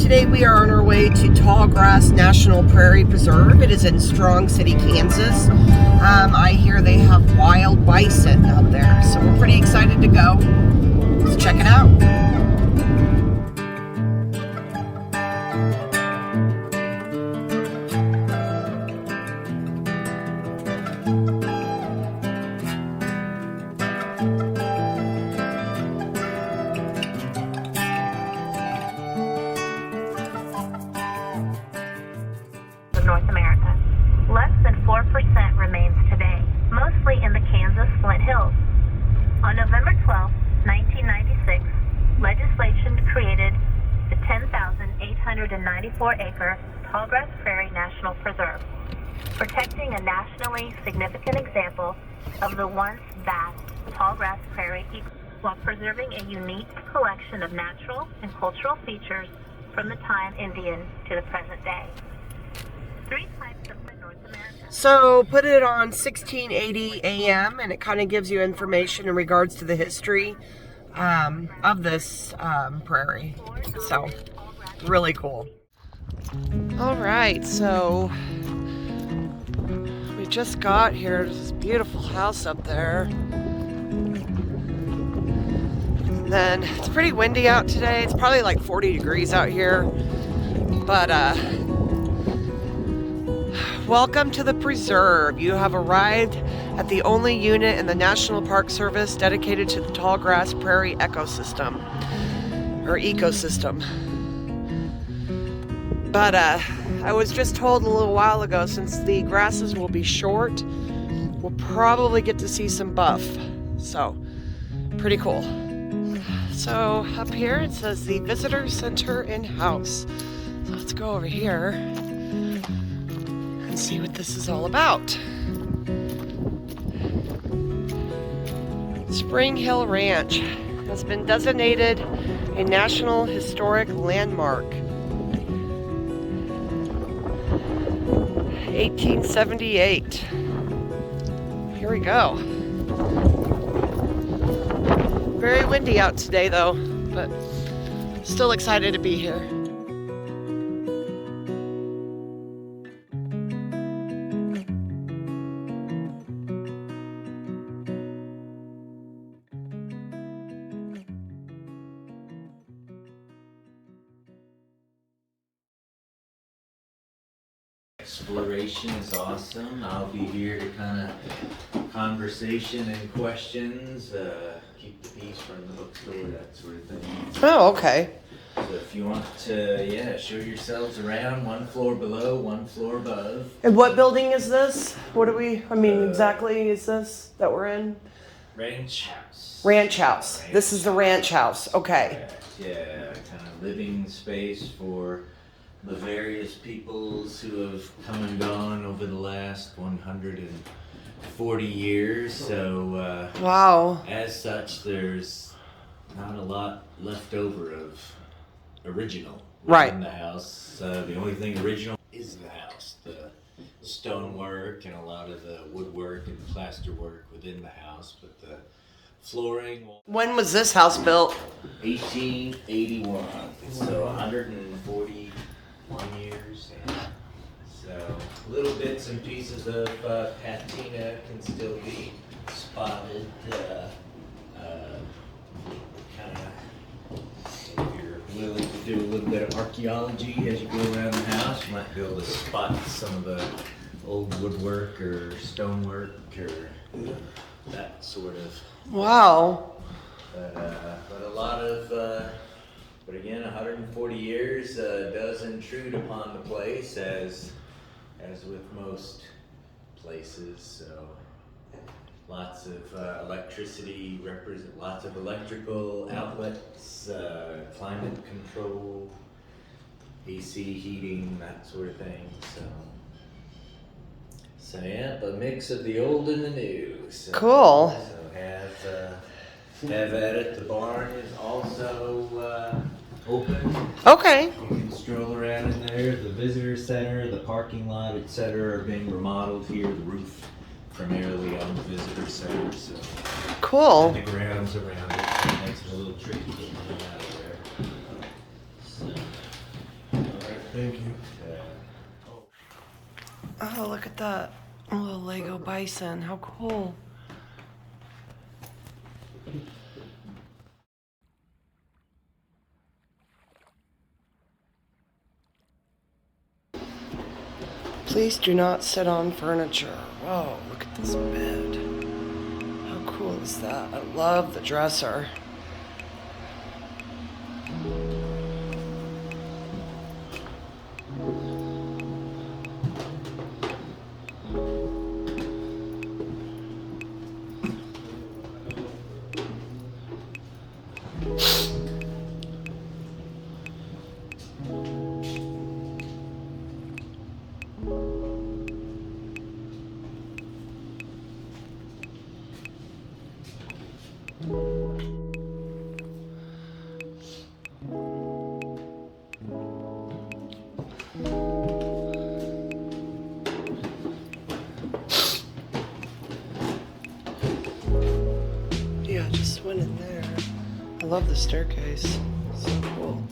Today we are on our way to Tallgrass National Prairie Preserve. It is in Strong City, Kansas. I hear they have wild bison out there, so we're pretty excited to go. Let's check it out. North America. Less than 4% remains today, mostly in the Kansas Flint Hills. On November 12, 1996, legislation created the 10,894-acre Tallgrass Prairie National Preserve, protecting a nationally significant example of the once vast Tallgrass Prairie while preserving a unique collection of natural and cultural features from the time Indian to the present day. Three types of North America. So put it on 1680 AM and it kind of gives you information in regards to the history of this prairie. So really cool. All right, so we just got here. There's this beautiful house up there. And then it's pretty windy out today. It's probably like 40 degrees out here. But welcome to the preserve. You have arrived at the only unit in the National Park Service dedicated to the Tallgrass Prairie ecosystem. But I was just told a little while ago, since the grasses will be short, we'll probably get to see some buff. So, pretty cool. So, up here it says the Visitor Center in-house. So let's go over here and see what this is all about. Spring Hill Ranch has been designated a National Historic Landmark. 1878. Here we go. Very windy out today though, but still excited to be here. Exploration is awesome. I'll be here to kind of conversation and questions, keep the peace from the bookstore, that sort of thing. Oh, okay. So if you want to, show yourselves around, one floor below, one floor above. And what building is this? Exactly is this that we're in? Ranch house. Ranch house. This is the ranch house. Okay. Yeah, kind of living space for the various peoples who have come and gone over the last 140 years. So, Wow. as such, there's not a lot left over of original in the house. The only thing original is the house, the stonework and a lot of the woodwork and plaster work within the house, but the flooring. When was this house built? 1881, so 141 years. So little bits and pieces of patina can still be spotted. If you're willing to do a little bit of archaeology as you go around the house, you might be able to spot some of the old woodwork or stonework or that sort of. Wow. But a lot of, but again, 140 years does intrude upon the place as with most places. So lots of electricity, lots of electrical outlets, climate control, AC heating, that sort of thing. So yeah, a mix of the old and the new. So, Cool. So have at it. The barn is also open. Okay. You can stroll around in there. The visitor center, the parking lot, etc. are being remodeled here. The roof primarily on the visitor center. So Cool. and the grounds around it makes it a little tricky getting out of there. So Thank you. Oh, look at that. A little Lego bison. How cool. Please do not sit on furniture. Whoa, look at this bed. How cool is that? I love the dresser. Yeah, just went in there. I love the staircase. So cool.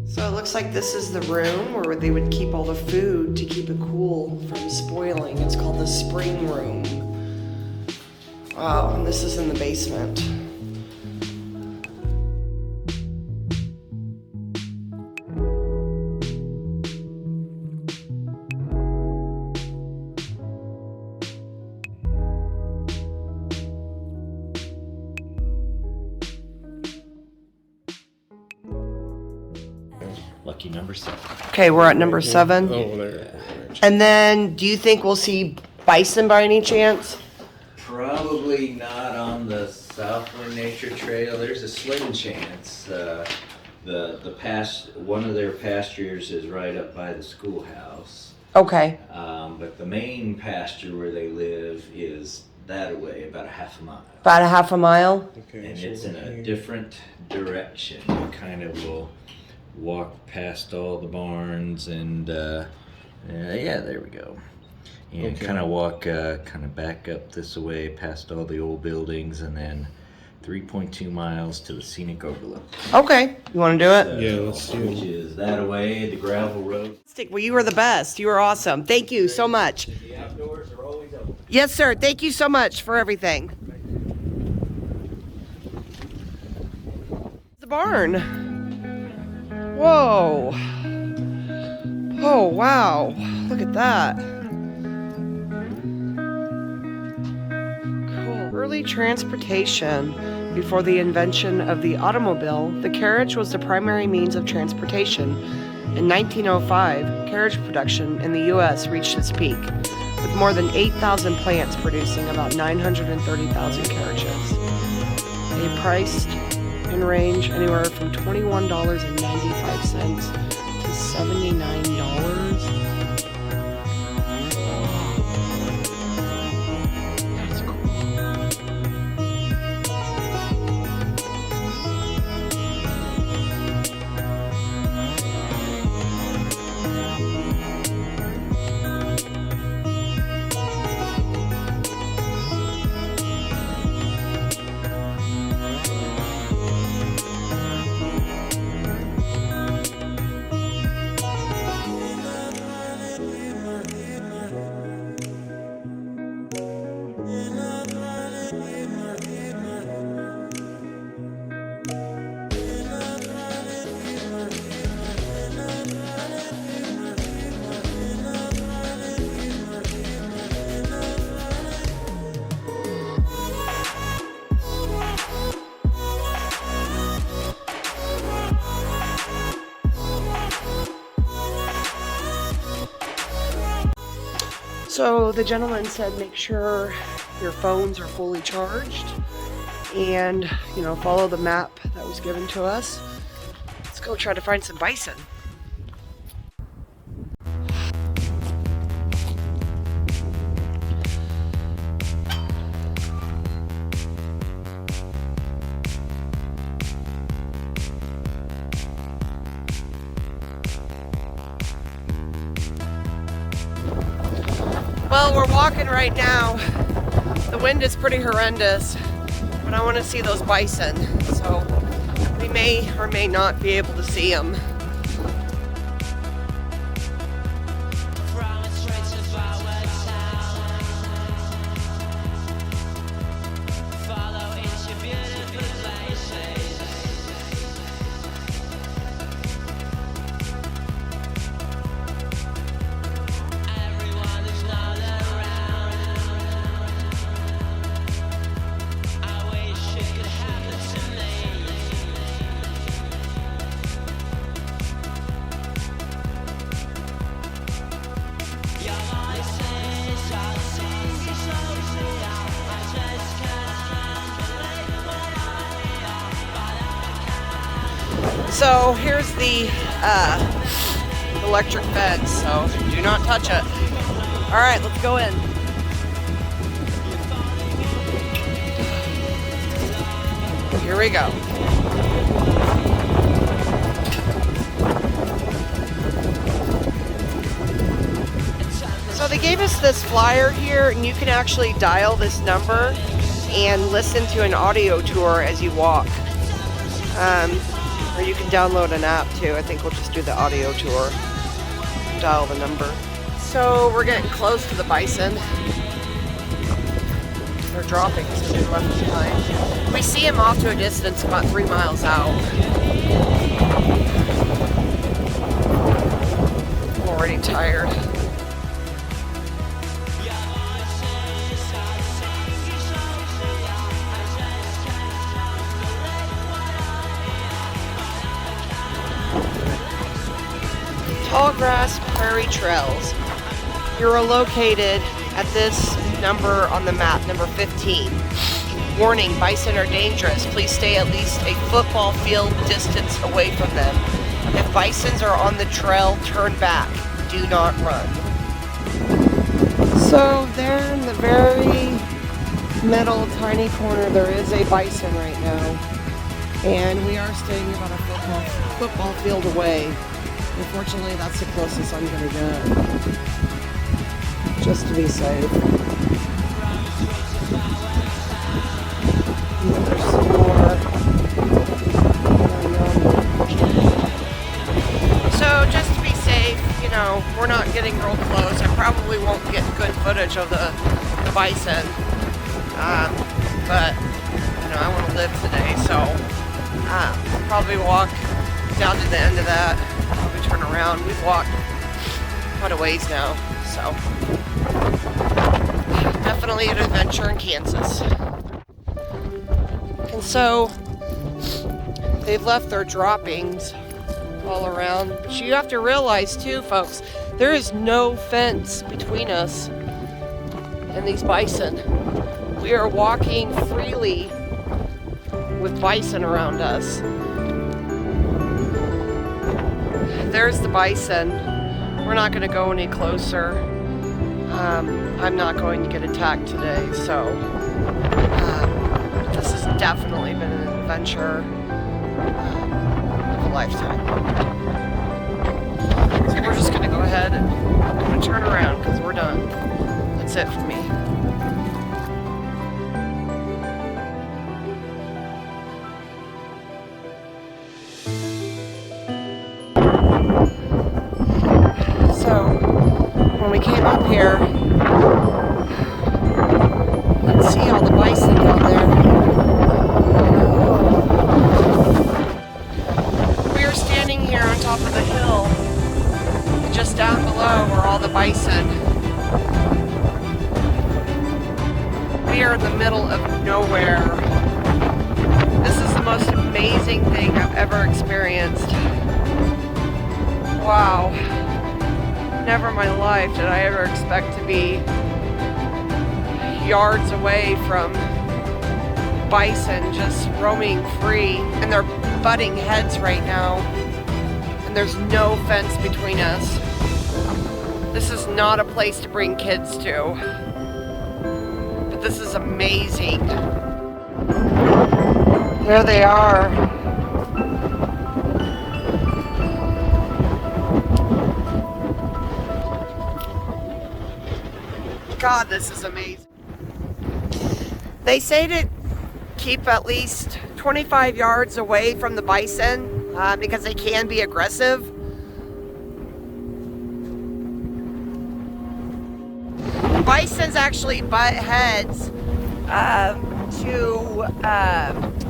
So it looks like this is the room where they would keep all the food to keep it cool from spoiling. It's called the spring room. Wow, and this is in the basement. Lucky number 7. Okay, we're at number 7. Oh, there. And then, do you think we'll see bison by any chance? Probably not on the Southland Nature Trail. There's a slim chance. One of their pastures is right up by the schoolhouse. Okay. But the main pasture where they live is that away, about a half a mile. About a half a mile? Okay, And so it's in a here. different direction. You kind of will walk past all the barns and yeah, there we go. You Okay. kind of walk kind of back up this way past all the old buildings and then 3.2 miles to the scenic overlook. Okay. You want to do it? Yeah, let's do it. Which is that away, the gravel road. Well, you were the best. You were awesome. Thank you so much. The outdoors are always open. Yes, sir. Thank you so much for everything. The barn. Whoa. Oh, wow. Look at that. Cool. Early transportation. Before the invention of the automobile, the carriage was the primary means of transportation. In 1905, carriage production in the U.S. reached its peak, with more than 8,000 plants producing about 930,000 carriages. They priced in range anywhere from $21.95 to $79. That's cool. So the gentleman said make sure your phones are fully charged and, follow the map that was given to us. Let's go try to find some bison. Well, we're walking right now. The wind is pretty horrendous, but I want to see those bison. So we may or may not be able to see them. So here's the electric fence, so do not touch it. All right, let's go in. Here we go. So they gave us this flyer here, and you can actually dial this number and listen to an audio tour as you walk. Or you can download an app too. I think we'll just do the audio tour. Dial the number. So we're getting close to the bison. They're dropping, so they're left behind. We see them off to a distance about 3 miles out. I'm already tired. Tallgrass Prairie Trails. You're located at this number on the map, number 15. Warning, bison are dangerous. Please stay at least a football field distance away from them. If bisons are on the trail, turn back. Do not run. So there in the very middle tiny corner, there is a bison right now. And we are staying about a football field away. Unfortunately, that's the closest I'm going to get, just to be safe. And there's some more. So just to be safe, you know, we're not getting real close. I probably won't get good footage of the bison, but you know, I want to live today, so I'll probably walk down to the end of that. Turn around. We've walked quite a ways now, so definitely an adventure in Kansas. And so they've left their droppings all around. But you have to realize too, folks, there is no fence between us and these bison. We are walking freely with bison around us. There's the bison. We're not going to go any closer. I'm not going to get attacked today, so this has definitely been an adventure of a lifetime. So we're just going to go ahead and I'm going to turn around because we're done. That's it for me. When we came up here, let's see all the bison down there. We are standing here on top of the hill, and just down below are all the bison. We are in the middle of nowhere. This is the most amazing thing I've ever experienced. Wow. Never in my life did I ever expect to be yards away from bison just roaming free, and they're butting heads right now, and there's no fence between us. This is not a place to bring kids to, but this is amazing. There they are. God, this is amazing. They say to keep at least 25 yards away from the bison because they can be aggressive. Bisons actually butt heads to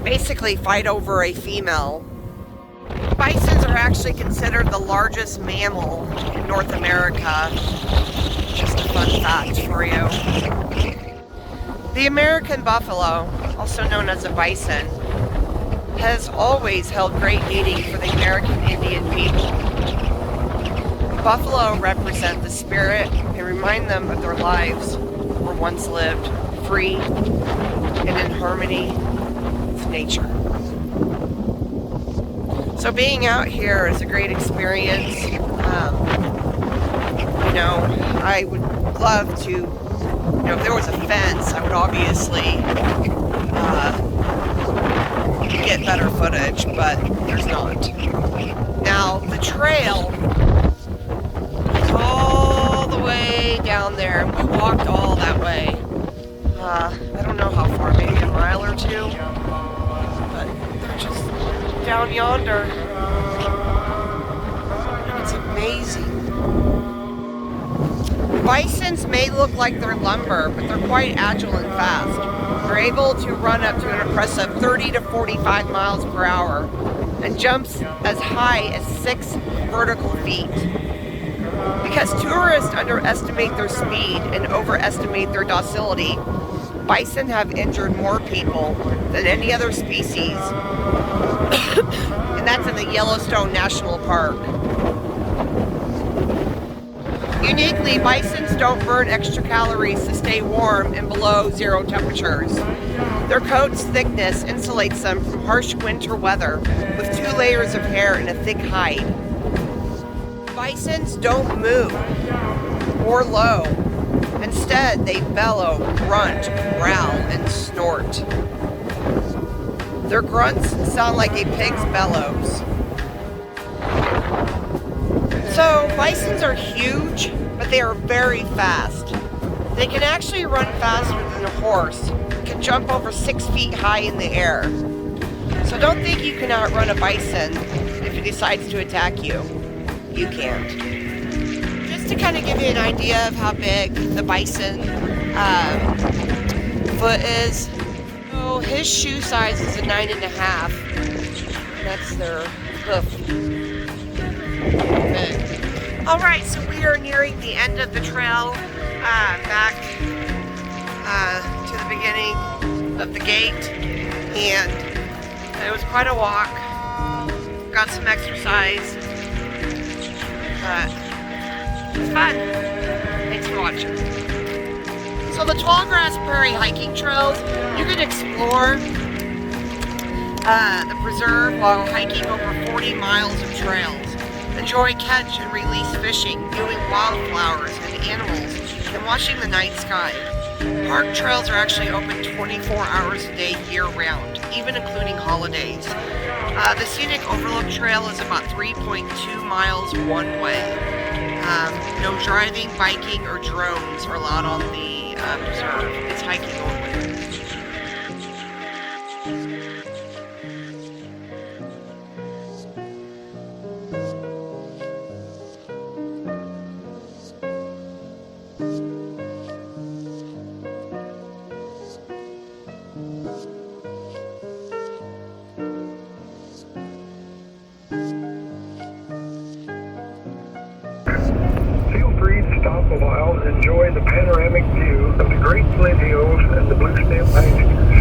basically fight over a female. Bisons are actually considered the largest mammal in North America. Just a fun fact for you. The American buffalo, also known as a bison, has always held great meaning for the American Indian people. Buffalo represent the spirit and remind them of their lives were once lived free and in harmony with nature. So being out here is a great experience. You know, I would love to, you know, if there was a fence, I would obviously get better footage, but there's not. Now, the trail is all the way down there, and we walked all that way. I don't know how far, maybe a mile or two, but they're just down yonder. It's amazing. Bisons may look like they're lumber, but they're quite agile and fast. They're able to run up to an impressive 30 to 45 miles per hour and jumps as high as 6 vertical feet. Because tourists underestimate their speed and overestimate their docility, bison have injured more people than any other species, and that's in the Yellowstone National Park. Uniquely, bisons don't burn extra calories to stay warm in below 0 temperatures. Their coat's thickness insulates them from harsh winter weather with 2 layers of hair and a thick hide. Bisons don't moo or low. Instead, they bellow, grunt, growl, and snort. Their grunts sound like a pig's bellows. So, bisons are huge, but they are very fast. They can actually run faster than a horse, can jump over 6 feet high in the air. So don't think you can outrun a bison if it decides to attack you. You can't. Just to kind of give you an idea of how big the bison foot is. So his shoe size is a 9.5. That's their hoof. Alright, so we are nearing the end of the trail, back to the beginning of the gate, and it was quite a walk. Got some exercise, but it was fun. Thanks for watching. So the Tallgrass Prairie hiking trails, you can explore the preserve while hiking over 40 miles of trails. Enjoy catch and release fishing, viewing wildflowers and animals, and watching the night sky. Park trails are actually open 24 hours a day year-round, even including holidays. The Scenic Overlook Trail is about 3.2 miles one way. No driving, biking, or drones are allowed on the preserve. It's hiking only. Feel free to stop a while and enjoy the panoramic view of the Great Flint Hills and the Blue Stem Pastures.